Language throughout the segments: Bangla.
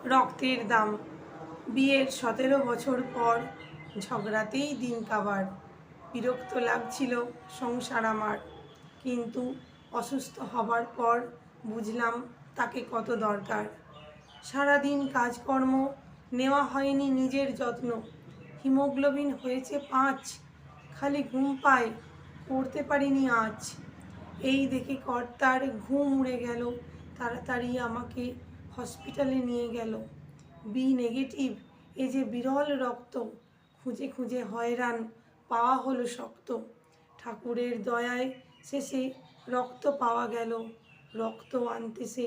রক্তের দাম। বিয়ের 17 বছর পর ঝগড়াতেই দিন কাবার। বিরক্ত লাগছিল সংসার আমার, কিন্তু অসুস্থ হবার পর বুঝলাম তাকে কত দরকার। সারাদিন কাজকর্ম, নেওয়া হয়নি নিজের যত্ন। হিমোগ্লোবিন হয়েছে 5, খালি ঘুম পায়, করতে পারিনি আজ। এই দেখে কর্তার ঘুম উড়ে গেল, তাড়াতাড়ি আমাকে হসপিটালে নিয়ে গেল। বি নেগেটিভ, এ যে বিরল রক্ত, খুঁজে খুঁজে হয়রান, পাওয়া হলো শক্ত। ঠাকুরের দয়ায় শেষে রক্ত পাওয়া গেল, রক্ত আনতে সে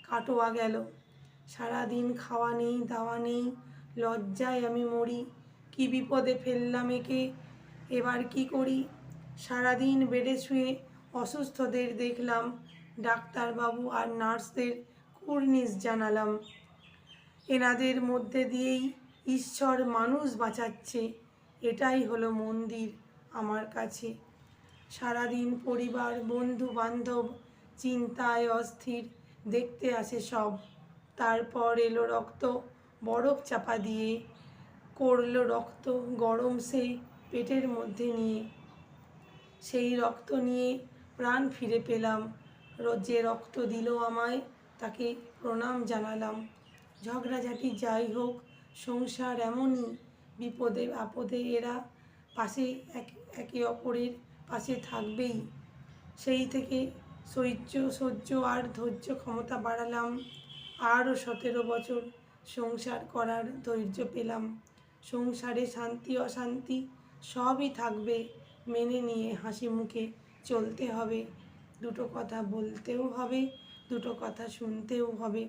কাটোয়া গেল। সারাদিন খাওয়া নেই দাওয়া নেই, লজ্জায় আমি মরি। কি বিপদে ফেললাম একে, এবার কি করি। সারাদিন বেডে শুয়ে অসুস্থদের দেখলাম, ডাক্তারবাবু আর নার্সদের কুর্নিশ জানালাম। এনাদের মধ্যে দিয়েই ঈশ্বর মানুষ বাঁচাচ্ছে, এটাই হলো মন্দির আমার কাছে। সারাদিন পরিবার বন্ধু বান্ধব চিন্তায় অস্থির, দেখতে আসে সব। তারপর এলো রক্ত বরফ চাপা দিয়ে, করলো রক্ত গরম সে পেটের মধ্যে নিয়ে। সেই রক্ত নিয়ে প্রাণ ফিরে পেলাম। যে রক্ত দিল আমায় তাকে প্রণাম জানালাম। ঝগড়াঝাটি যাই হোক, সংসার এমনই, বিপদে আপদে এরা পাশে একে অপরের পাশে থাকবেই। সেই থেকে সহ্য আর ধৈর্য ক্ষমতা বাড়ালাম। আরও 17 বছর সংসার করার ধৈর্য পেলাম। সংসারে শান্তি অশান্তি সবই থাকবে, মেনে নিয়ে হাসি মুখে চলতে হবে। দুটো কথা বলতেও হবে, দুটো কথা শুনতেও হবে।